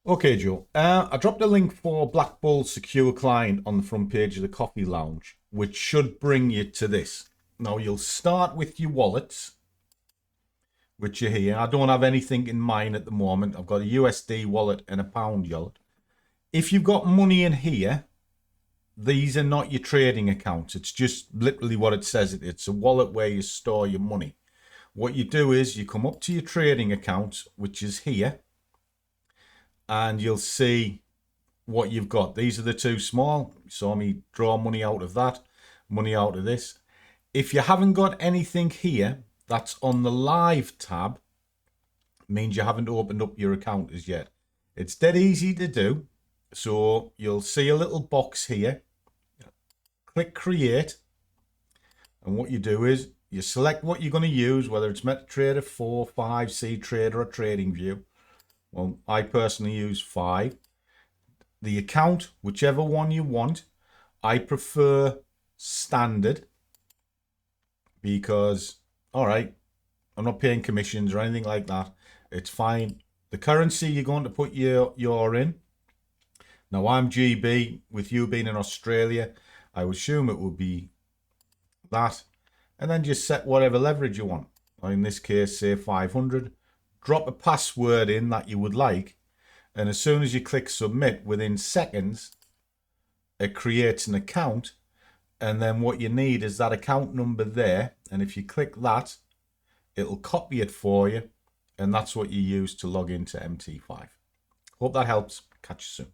Okay, Joe. I dropped a link for BlackBull Secure Client on the front page of the Coffee Lounge, which should bring you to this. Now, you'll start with your wallets, which are here. I don't have anything in mine at the moment. I've got a USD wallet and a pound wallet. If you've got money in here, these are not your trading accounts. It's just literally what it says. It's a wallet where you store your money. What you do is you come up to your trading account, which is here, and you'll see what you've got. These are the two small. You saw me draw money out of that, money out of this. If you haven't got anything here that's on the live tab, means you haven't opened up your account as yet. It's dead easy to do. So you'll see a little box here. Click create. And what you do is you select what you're going to use, whether it's MetaTrader 4, 5, CTrader or TradingView. Well, I personally use 5. The account, whichever one you want. I prefer standard because, all right, I'm not paying commissions or anything like that. It's fine. The currency you're going to put your in. Now, I'm GB. With you being in Australia, I would assume it would be that. And then just set whatever leverage you want. Or in this case, say 500. Drop a password in that you would like, and as soon as you click submit, within seconds it creates an account. And then what you need is that account number there, and if you click that, it'll copy it for you, and that's what you use to log into MT5. Hope that helps. Catch you soon.